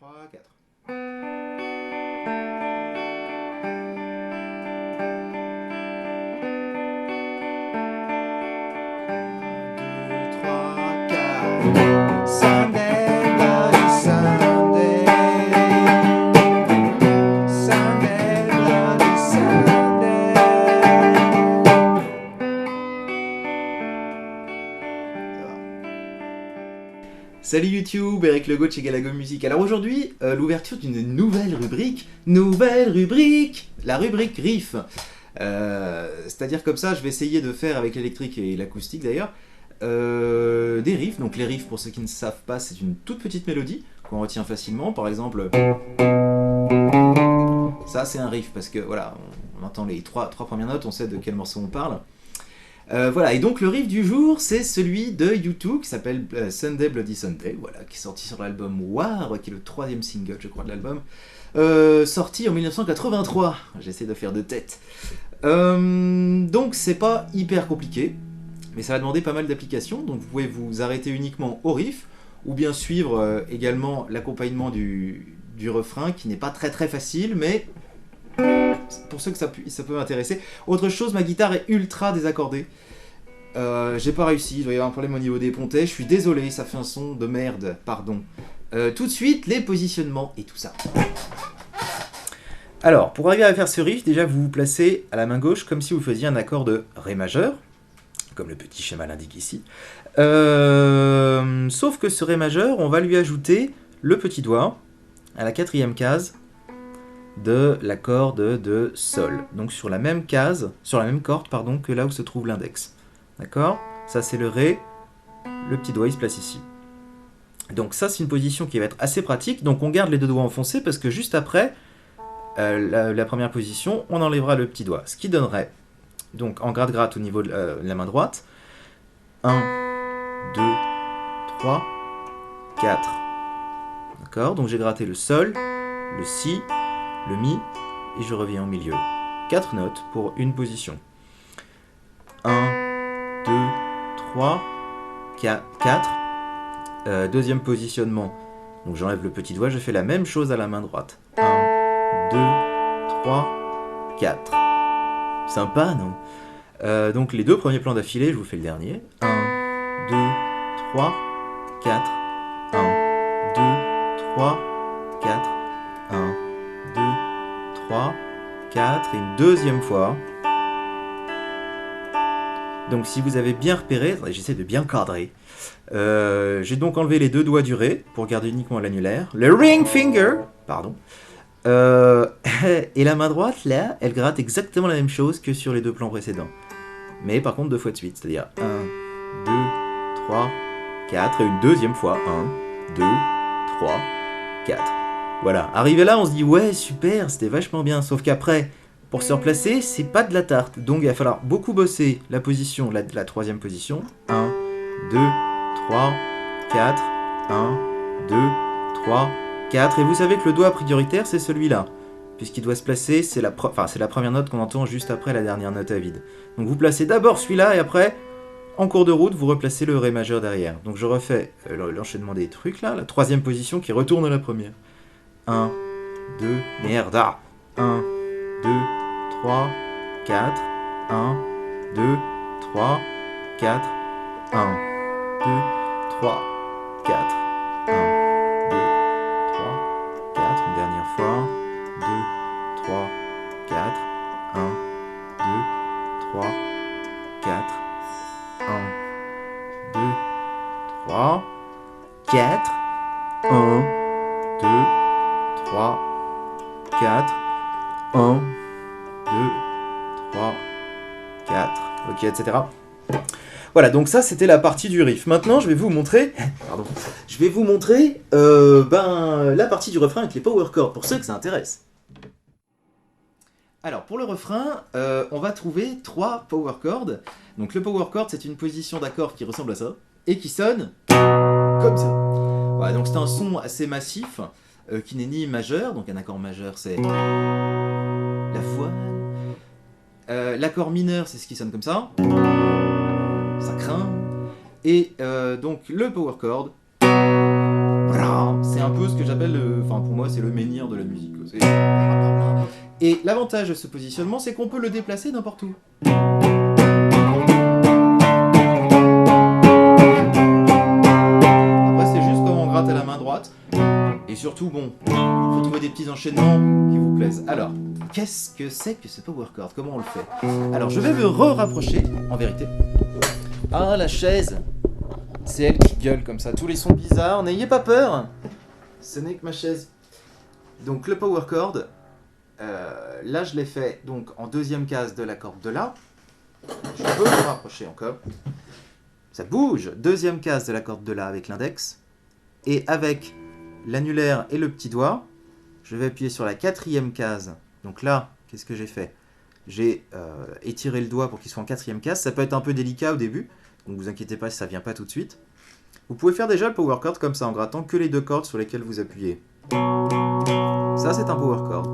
3, 4. Sunday, bloody Sunday. Sunday, bloody Sunday. Salut YouTube, Eric Legault de chez Galago Music. Alors aujourd'hui, l'ouverture d'une nouvelle rubrique, la rubrique riff. C'est-à-dire comme ça, je vais essayer de faire avec l'électrique et l'acoustique d'ailleurs, des riffs. Donc les riffs, pour ceux qui ne savent pas, c'est une toute petite mélodie qu'on retient facilement. Par exemple, ça c'est un riff parce que voilà, on entend les trois premières notes, on sait de quel morceau on parle. Voilà, et donc le riff du jour, c'est celui de U2 qui s'appelle Sunday Bloody Sunday, voilà, qui est sorti sur l'album War, qui est le 3e single, je crois, de l'album, sorti en 1983. J'essaie de faire de tête. Donc c'est pas hyper compliqué, mais ça va demander pas mal d'applications, donc vous pouvez vous arrêter uniquement au riff, ou bien suivre également l'accompagnement du refrain, qui n'est pas très facile, mais pour ceux que ça peut intéresser. Autre chose, ma guitare est ultra désaccordée. J'ai pas réussi, il doit y avoir un problème au niveau des pontets, je suis désolé, ça fait un son de merde, pardon. Tout de suite, les positionnements et tout ça. Alors, pour arriver à faire ce riff, déjà vous vous placez à la main gauche comme si vous faisiez un accord de Ré majeur, comme le petit schéma l'indique ici. Sauf que ce Ré majeur, on va lui ajouter le petit doigt à la 4e case de l'accord de Sol. Donc sur la même case, sur la même corde, pardon, que là où se trouve l'index. D'accord ? Ça c'est le Ré, le petit doigt il se place ici. Donc ça c'est une position qui va être assez pratique, donc on garde les deux doigts enfoncés parce que juste après la première position, on enlèvera le petit doigt. Ce qui donnerait, donc en gratte-gratte au niveau de la main droite, 1, 2, 3, 4. D'accord ? Donc j'ai gratté le Sol, le Si, le Mi, et je reviens au milieu. 4 notes pour une position. 1, 2, 3, 4. Deuxième positionnement. Donc j'enlève le petit doigt, je fais la même chose à la main droite. 1, 2, 3, 4. Sympa, non ? Donc les deux premiers plans d'affilée, je vous fais le dernier. 1, 2, 3, 4. 1, 2, 3, 4. 1, 2, 3, 4, et une deuxième fois. Donc si vous avez bien repéré, j'essaie de bien cadrer, j'ai donc enlevé les deux doigts du Ré pour garder uniquement l'annulaire, le ring finger, pardon, et la main droite, là, elle gratte exactement la même chose que sur les deux plans précédents. Mais par contre deux fois de suite, c'est-à-dire 1, 2, 3, 4, et une deuxième fois, 1, 2, 3, 4. Voilà, arrivé là, on se dit ouais, super, c'était vachement bien, sauf qu'après, pour se replacer, c'est pas de la tarte. Donc il va falloir beaucoup bosser la position, la 3e position. 1, 2, 3, 4, 1, 2, 3, 4. Et vous savez que le doigt prioritaire, c'est celui-là. Puisqu'il doit se placer, c'est la première note qu'on entend juste après la dernière note à vide. Donc vous placez d'abord celui-là et après, en cours de route, vous replacez le Ré majeur derrière. Donc je refais l'enchaînement des trucs là, la 3e position qui retourne à la première. 1, 2, merde, 1, 2, 3, 4, 1, 2, 3, 4, 1, 2, 3, 4, 1, 2, 3, 4, une dernière fois, 2, 3, 4, 1, 2, 3, 4, 1, 2, 3, 4, 1, 2, 3, 4, 1, 2, 3, 4, ok, etc. Voilà, donc ça c'était la partie du riff. Maintenant je vais vous montrer, la partie du refrain avec les power chords, pour ceux que ça intéresse. Alors pour le refrain, on va trouver 3 power chords. Donc le power chord c'est une position d'accord qui ressemble à ça, et qui sonne comme ça. Voilà, donc c'est un son assez massif, qui n'est ni majeur, donc un accord majeur c'est la voix. L'accord mineur c'est ce qui sonne comme ça craint. Et donc le power chord C'est un peu ce que j'appelle, enfin pour moi c'est le menhir de la musique. Et l'avantage de ce positionnement, c'est qu'on peut le déplacer n'importe où. Après c'est juste comme on gratte à la main droite. Et surtout, bon, il faut trouver des petits enchaînements qui vous plaisent. Alors, qu'est-ce que c'est que ce power chord? Comment on le fait? Alors, je vais me rapprocher, en vérité. Ah, la chaise! C'est elle qui gueule comme ça. Tous les sons bizarres, n'ayez pas peur! Ce n'est que ma chaise. Donc, le power chord, là, je l'ai fait donc en deuxième case de la corde de La. Je peux me rapprocher encore. Ça bouge! Deuxième case de la corde de La avec l'index. Et avec l'annulaire et le petit doigt, je vais appuyer sur la quatrième case. Donc là, qu'est-ce que j'ai fait? J'ai étiré le doigt pour qu'il soit en quatrième case. Ça peut être un peu délicat au début, donc vous inquiétez pas si ça vient pas tout de suite. Vous pouvez faire déjà le power chord comme ça, en grattant que les deux cordes sur lesquelles vous appuyez. Ça, c'est un power chord.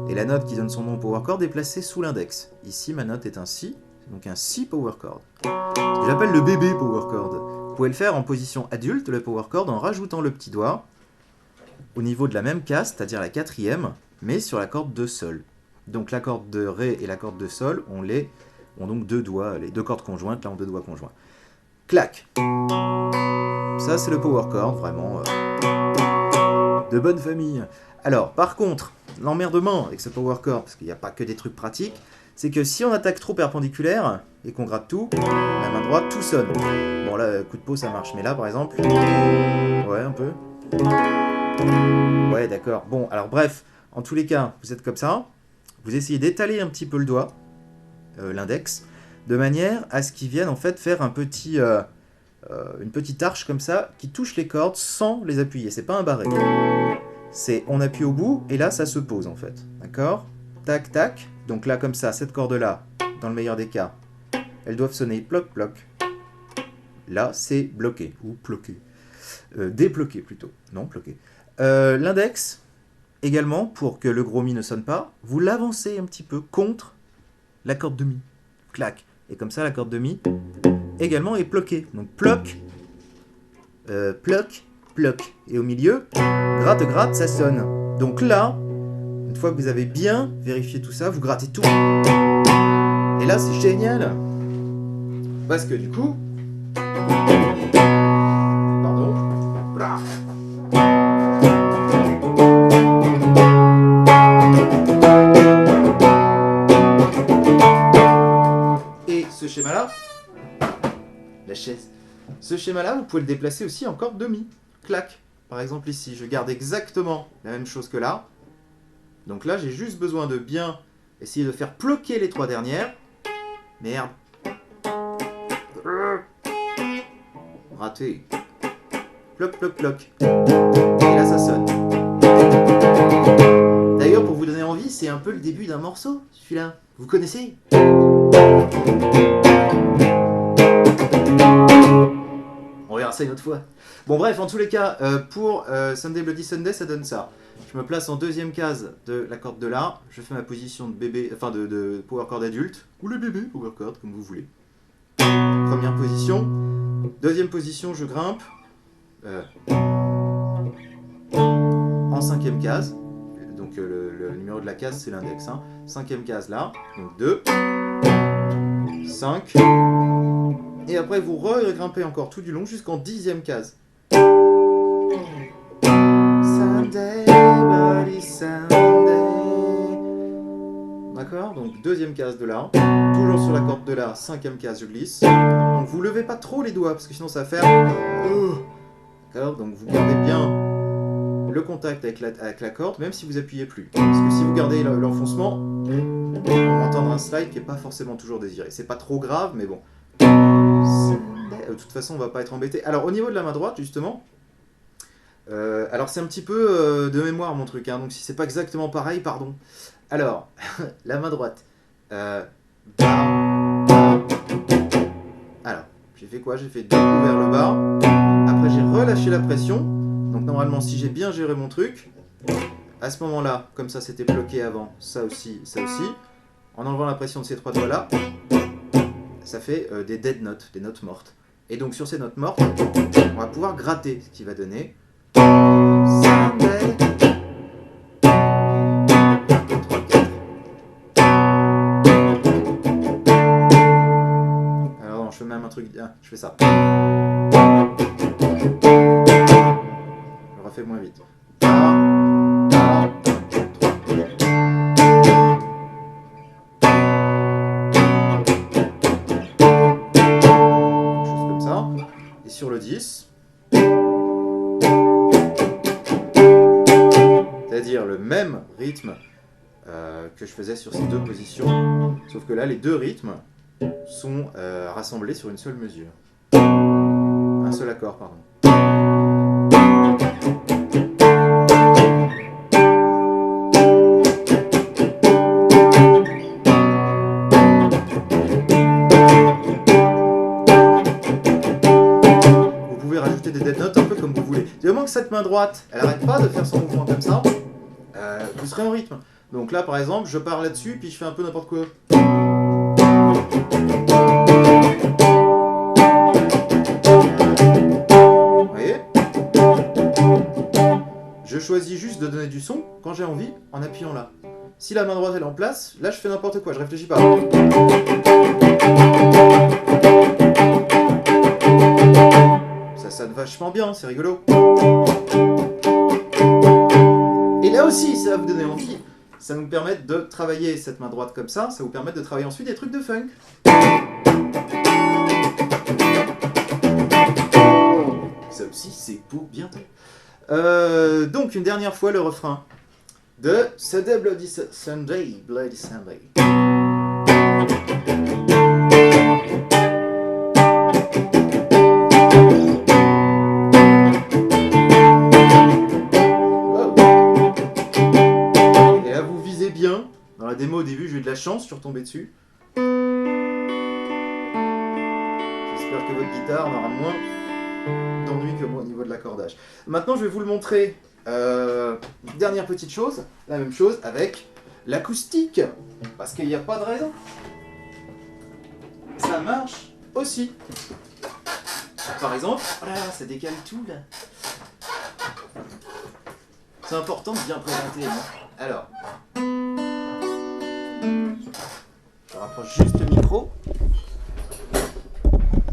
Et la note qui donne son nom au power chord est placée sous l'index. Ici, ma note est un Si, donc un Si power chord. Ce que j'appelle le bébé power chord. Vous pouvez le faire en position adulte, le power chord, en rajoutant le petit doigt au niveau de la même case, c'est-à-dire la quatrième, mais sur la corde de Sol. Donc la corde de Ré et la corde de Sol ont donc deux doigts, les deux cordes conjointes, là ont deux doigts conjoints. Clac. Ça c'est le power chord, vraiment de bonne famille. Alors par contre, l'emmerdement avec ce power chord, parce qu'il n'y a pas que des trucs pratiques, c'est que si on attaque trop perpendiculaire et qu'on gratte tout, la main droite, tout sonne. Bon là, coup de peau ça marche, mais là par exemple, ouais un peu. Ouais, d'accord. Bon, alors bref, en tous les cas, vous êtes comme ça. Vous essayez d'étaler un petit peu le doigt, l'index, de manière à ce qu'il vienne en fait faire un petit, une petite arche comme ça qui touche les cordes sans les appuyer. C'est pas un barré. C'est on appuie au bout et là ça se pose en fait. D'accord? Tac, tac. Donc là, comme ça, cette corde-là, dans le meilleur des cas, elles doivent sonner ploc, ploc. Là, c'est bloqué ou ploqué. Débloqué plutôt. Non, bloqué. L'index, également, pour que le gros Mi ne sonne pas, vous l'avancez un petit peu contre la corde de Mi. Clac. Et comme ça, la corde de Mi, également, est bloquée. Donc, ploc, ploc, ploc. Et au milieu, gratte, gratte, ça sonne. Donc là, une fois que vous avez bien vérifié tout ça, vous grattez tout. Et là, c'est génial. Parce que du coup... Et ce schéma-là, la chaise, ce schéma-là, vous pouvez le déplacer aussi en corde de Mi. Clac. Par exemple ici, je garde exactement la même chose que là. Donc là, j'ai juste besoin de bien essayer de faire ploquer les trois dernières. Merde. Raté. Ploc, ploc, ploc. Et là, ça sonne. D'ailleurs, pour vous donner envie, c'est un peu le début d'un morceau, celui-là. Vous connaissez? On verra ça une autre fois. Bon, bref, en tous les cas, pour Sunday Bloody Sunday, ça donne ça. Je me place en deuxième case de la corde de La. Je fais ma position de bébé, enfin de power chord adulte, ou le bébé power chord, comme vous voulez. Première position. Deuxième position, je grimpe. En cinquième case. Donc le numéro de la case, c'est l'index. Hein. Cinquième case là. Donc 2. 5. Et après, vous regrimpez encore tout du long jusqu'en dixième case. Sunday, Bloody Sunday. D'accord? Donc deuxième case de La. Toujours sur la corde de La. Cinquième case, je glisse. Donc vous levez pas trop les doigts parce que sinon ça va faire... D'accord? Donc vous gardez bien le contact avec la corde, même si vous appuyez plus. Parce que si vous gardez l'enfoncement, on va entendre un slide qui n'est pas forcément toujours désiré. C'est pas trop grave, mais bon. De toute façon, on va pas être embêté. Alors au niveau de la main droite, justement, alors c'est un petit peu de mémoire mon truc, hein, donc si c'est pas exactement pareil, pardon. Alors, la main droite. Alors, j'ai fait quoi? J'ai fait deux coups vers le bas. Après, j'ai relâché la pression. Donc normalement, si j'ai bien géré mon truc, à ce moment-là, comme ça c'était bloqué avant, ça aussi, en enlevant la pression de ces trois doigts-là, ça fait des dead notes, des notes mortes. Et donc sur ces notes mortes, on va pouvoir gratter, ce qui va donner... Sunday. Alors non, je fais même un truc. Ah, je fais ça. Je refais moins vite. Et sur le 10, c'est-à-dire le même rythme que je faisais sur ces deux positions, sauf que là les deux rythmes sont rassemblés sur une seule mesure. Un seul accord, pardon. Des dead notes un peu comme vous voulez. Du moment que cette main droite, elle arrête pas de faire son mouvement comme ça, vous serez en rythme. Donc là, par exemple, je pars là-dessus, puis je fais un peu n'importe quoi. Vous voyez? Je choisis juste de donner du son quand j'ai envie, en appuyant là. Si la main droite elle est en place, là je fais n'importe quoi, je réfléchis pas. Ça sonne vachement bien, c'est rigolo. Et là aussi, ça va vous donner envie. Ça va nous permettre de travailler cette main droite comme ça vous permet de travailler ensuite des trucs de funk. Ça aussi, c'est pour bientôt. Donc, une dernière fois, le refrain de Sunday, Bloody Sunday, Bloody Sunday. Dans la démo au début, j'ai eu de la chance, je suis retombé dessus. J'espère que votre guitare n'aura moins d'ennui que moi au niveau de l'accordage. Maintenant, je vais vous le montrer. Dernière petite chose, la même chose avec l'acoustique. Parce qu'il n'y a pas de raison. Ça marche aussi. Par exemple, voilà, ça décale tout là. C'est important de bien présenter. Hein. Alors. Je rapproche juste le micro.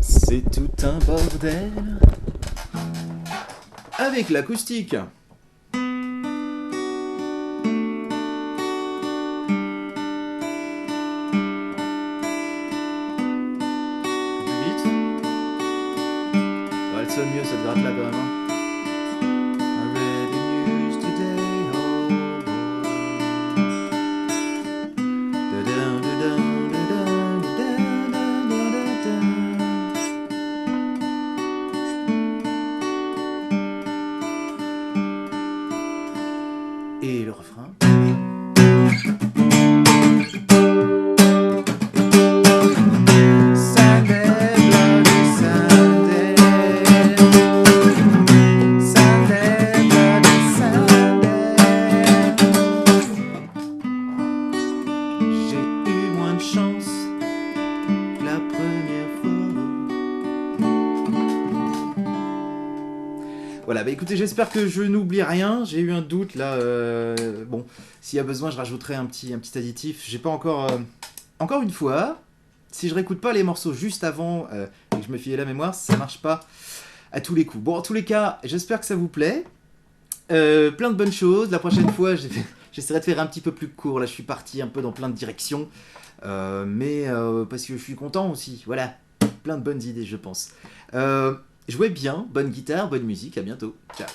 C'est tout un bordel. Avec l'acoustique. Plus vite. Oh, elle sonne mieux, ça devrait être là quand même. Hein. Et le refrain. Sunday, bloody Sunday. Sunday, bloody Sunday. J'ai eu moins de chance que la première fois. Voilà, bah écoutez, j'espère que je n'oublie rien. J'ai eu un doute là. Bon, s'il y a besoin, je rajouterai un petit additif. J'ai pas encore. Encore une fois, si je réécoute pas les morceaux juste avant et que je me fie à la mémoire, ça marche pas à tous les coups. Bon, en tous les cas, j'espère que ça vous plaît. Plein de bonnes choses. La prochaine fois, j'essaierai de faire un petit peu plus court. Là, je suis parti un peu dans plein de directions. Mais parce que je suis content aussi. Voilà, plein de bonnes idées, je pense. Jouez bien, bonne guitare, bonne musique. À bientôt. Ciao.